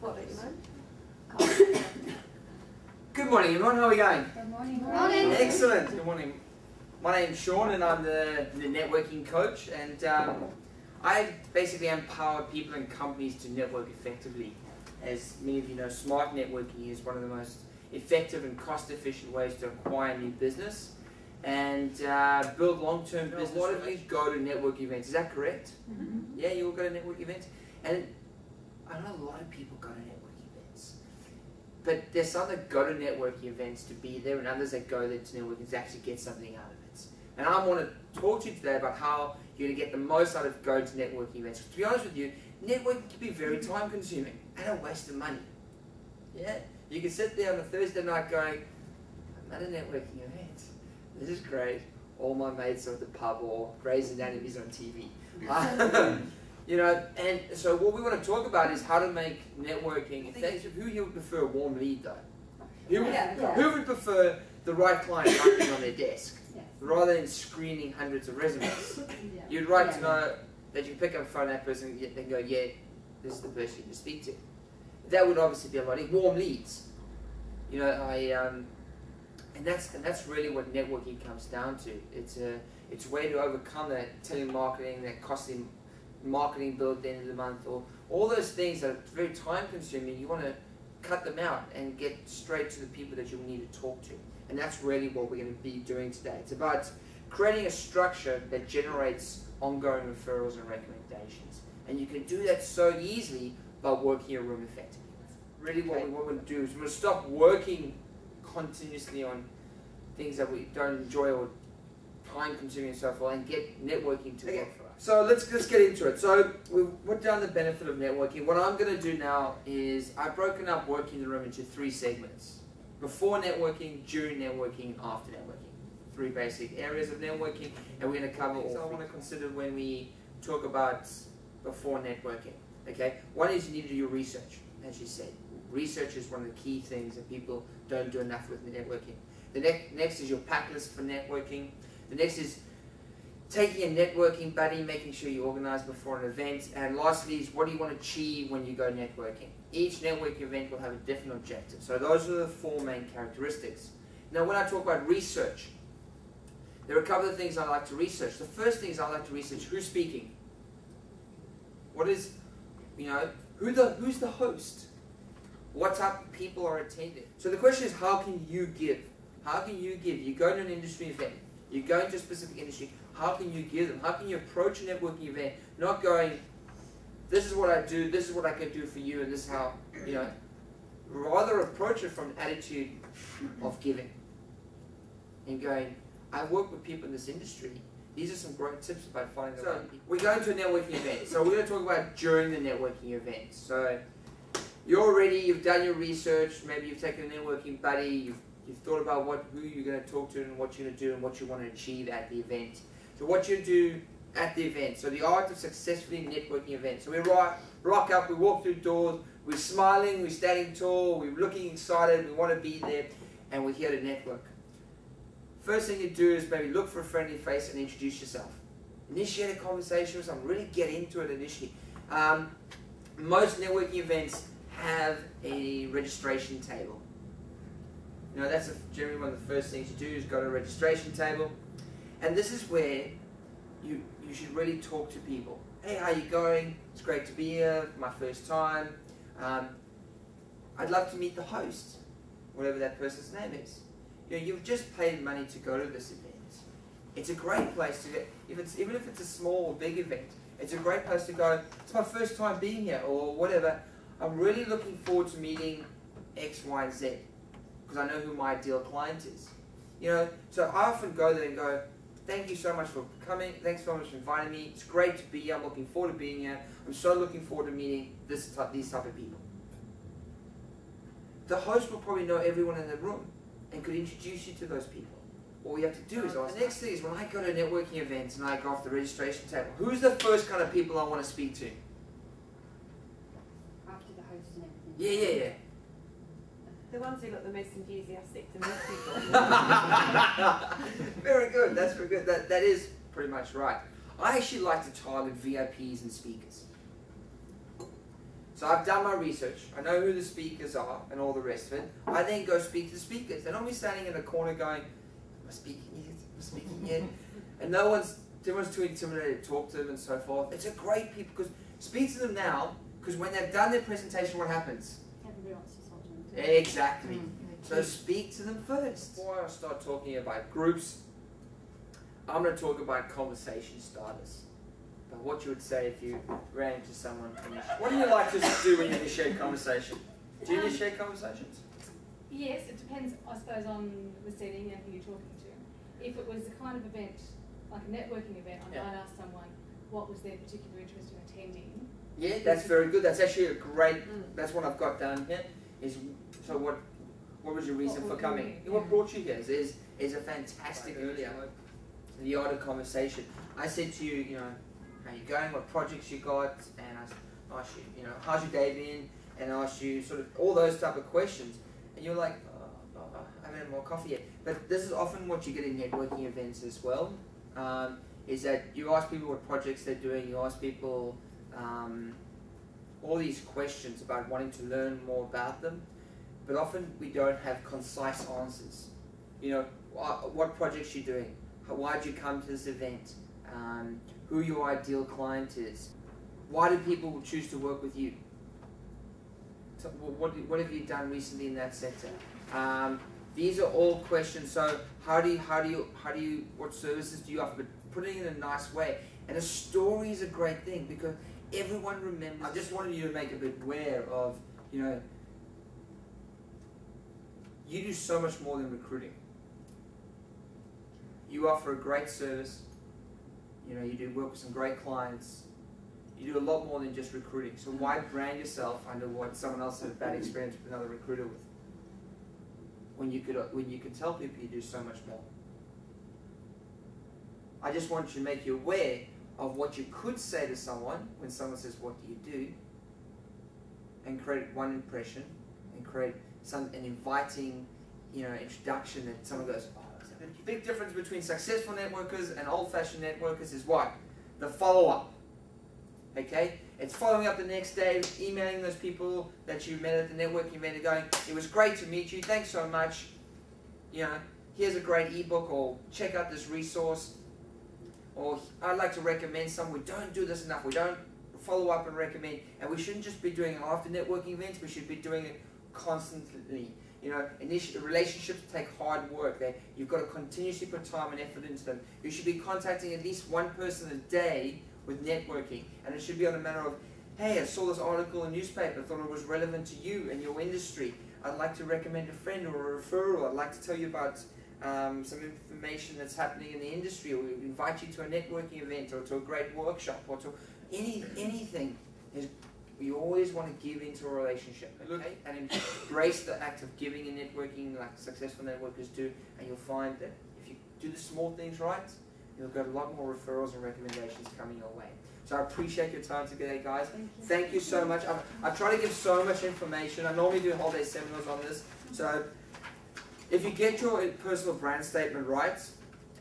What do you know? Good morning, everyone. How are we going? Good morning. Good morning. Excellent. Good morning. My name's Sean, and I'm the networking coach. And I basically empower people and companies to network effectively. As many of you know, smart networking is one of the most effective and cost-efficient ways to acquire new business and build long-term business. A lot of you go to network events. Is that correct? Mm-hmm. Yeah, you all go to network events. And I know a lot of people go to network events. But there's some that go to networking events to be there, and others that go there to networking to actually get something out of it. And I want to talk to you today about how you're going to get the most out of going to networking events. To be honest with you, networking can be very time-consuming and a waste of money. Yeah, you can sit there on a Thursday night going, I'm at a networking event. This is great. All my mates are at the pub, or Grey's Anatomy on TV. You know, and so what we want to talk about is how to make networking effective. Who here would prefer a warm lead, though? Who would prefer the right client knocking on their desk, rather than screening hundreds of resumes? You'd like to know that you can pick up the phone to that person and go, yeah, this is the person you can speak to. That would obviously be a lot of warm leads. You know, and that's really what networking comes down to. It's a way to overcome that telemarketing, that costly marketing bill at the end of the month, or all those things that are very time consuming. You want to cut them out and get straight to the people that you need to talk to. And that's really what we're going to be doing today. It's about creating a structure that generates ongoing referrals and recommendations. And you can do that so easily by working your room effectively. Really what we want to do is we're going to stop working continuously on things that we don't enjoy or time consuming and so forth, and get networking to work for us. So let's get into it. So we've put down the benefit of networking. What I'm going to do now is I've broken up working the room into 3 segments. Before networking, during networking, and after networking. 3 basic areas of networking, and we're going to cover all. So I want to consider when we talk about before networking. Okay, one is you need to do your research, as you said. Research is one of the key things that people don't do enough with networking. The next is your pack list for networking. The next is taking a networking buddy, making sure you organize before an event. And lastly is what do you want to achieve when you go networking. Each networking event will have a different objective. So those are the 4 main characteristics. Now when I talk about research, there are a couple of things I like to research. The first thing is I like to research who's speaking. What is, you know, who's the host? What type of people are attending? So the question is, how can you give? How can you give? You go to an industry event. You go into a specific industry. How can you give them? How can you approach a networking event? Not going, this is what I do, this is what I can do for you, and this is how, you know. Rather approach it from an attitude of giving. And going, I work with people in this industry. These are some great tips about finding the right people. We're going to a networking event. So we're going to talk about during the networking event. So you're ready, you've done your research, maybe you've taken a networking buddy, you've thought about who you're going to talk to and what you're going to do and what you want to achieve at the event. So what you do at the event. So the art of successfully networking events. So we rock up, we walk through doors, we're smiling, we're standing tall, we're looking excited, we want to be there, and we're here to network. First thing you do is maybe look for a friendly face and introduce yourself. Initiate a conversation with someone, really get into it initially. Most networking events have a registration table. You know, that's generally one of the first things you do is go to a registration table. And this is where you should really talk to people. Hey, how you going? It's great to be here, my first time. I'd love to meet the host, whatever that person's name is. You know, you've just paid money to go to this event. It's a great place to get, even if it's a small or big event, it's a great place to go, it's my first time being here, or whatever. I'm really looking forward to meeting X, Y, and Z, because I know who my ideal client is. You know, so I often go there and go, thank you so much for coming, thanks so much for inviting me, it's great to be here, I'm looking forward to being here, I'm so looking forward to meeting these type of people. The host will probably know everyone in the room and could introduce you to those people. All you have to do is ask. The next thing is when I go to networking events and I go off the registration table, who's the first kind of people I want to speak to? After the host and everything. Yeah. The ones who look the most enthusiastic to meet people. Very good, that's very good. That is pretty much right. I actually like to target VIPs and speakers. So I've done my research. I know who the speakers are and all the rest of it. I then go speak to the speakers. They're not me standing in a corner going, am I speaking yet? Am I speaking yet? And everyone's too intimidated to talk to them and so forth. It's a great people because speak to them now, because when they've done their presentation, what happens? Everybody wants to talk to them. Exactly. So speak to them first. Before I start talking about groups, I'm going to talk about conversation starters. About what you would say if you ran into someone. What do you like to do when you initiate conversation? Do you initiate conversations? Yes, it depends, I suppose, on the setting and who you're talking to. If it was the kind of event, like a networking event, I might ask someone what was their particular interest in attending. Yeah, that's very good. That's actually a great, that's what I've got down here. So what was your reason for coming? What brought you here is a fantastic earlier. The art of conversation. I said to you, how you going, what projects you got, and I asked you, how's your day been, and I asked you sort of all those type of questions, and you're like, I haven't had more coffee yet. But this is often what you get in networking events as well, is that you ask people what projects they're doing, you ask people all these questions about wanting to learn more about them, but often we don't have concise answers. What projects you're doing, why did you come to this event, who your ideal client is, why do people choose to work with you, so what have you done recently in that sector? These are all questions. So what services do you offer? But put it in a nice way. And a story is a great thing because everyone remembers. I just wanted you to make a bit aware of, you do so much more than recruiting. You offer a great service. You do work with some great clients. You do a lot more than just recruiting. So why brand yourself under what someone else had a bad experience with another recruiter with? When you can tell people you do so much more. I just want you to make you aware of what you could say to someone when someone says, "What do you do?" and create one impression and create an inviting, introduction that someone goes, "Oh." The big difference between successful networkers and old-fashioned networkers is what? The follow-up. Okay? It's following up the next day, emailing those people that you met at the networking event and going, "It was great to meet you, thanks so much. Here's a great ebook," or "Check out this resource," or "I'd like to recommend some." We don't do this enough. We don't follow up and recommend. And we shouldn't just be doing it after networking events, we should be doing it constantly. Relationships take hard work. You've got to continuously put time and effort into them. You should be contacting at least one person a day with networking, and it should be on a manner of, "Hey, I saw this article in the newspaper, thought it was relevant to you and your industry. I'd like to recommend a friend or a referral. I'd like to tell you about some information that's happening in the industry, or invite you to a networking event or to a great workshop or to anything." You always want to give into a relationship, okay? And embrace the act of giving and networking like successful networkers do, and you'll find that if you do the small things right, you'll get a lot more referrals and recommendations coming your way. So I appreciate your time today, guys. Thank you so much. I try to give so much information. I normally do whole day seminars on this. So if you get your personal brand statement right,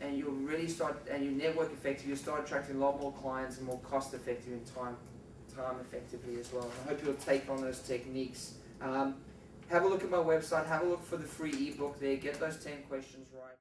and you really start, and you network effectively, you start attracting a lot more clients and more cost effective and time effectively as well. I hope you'll take on those techniques. Have a look at my website, have a look for the free ebook there, get those 10 questions right.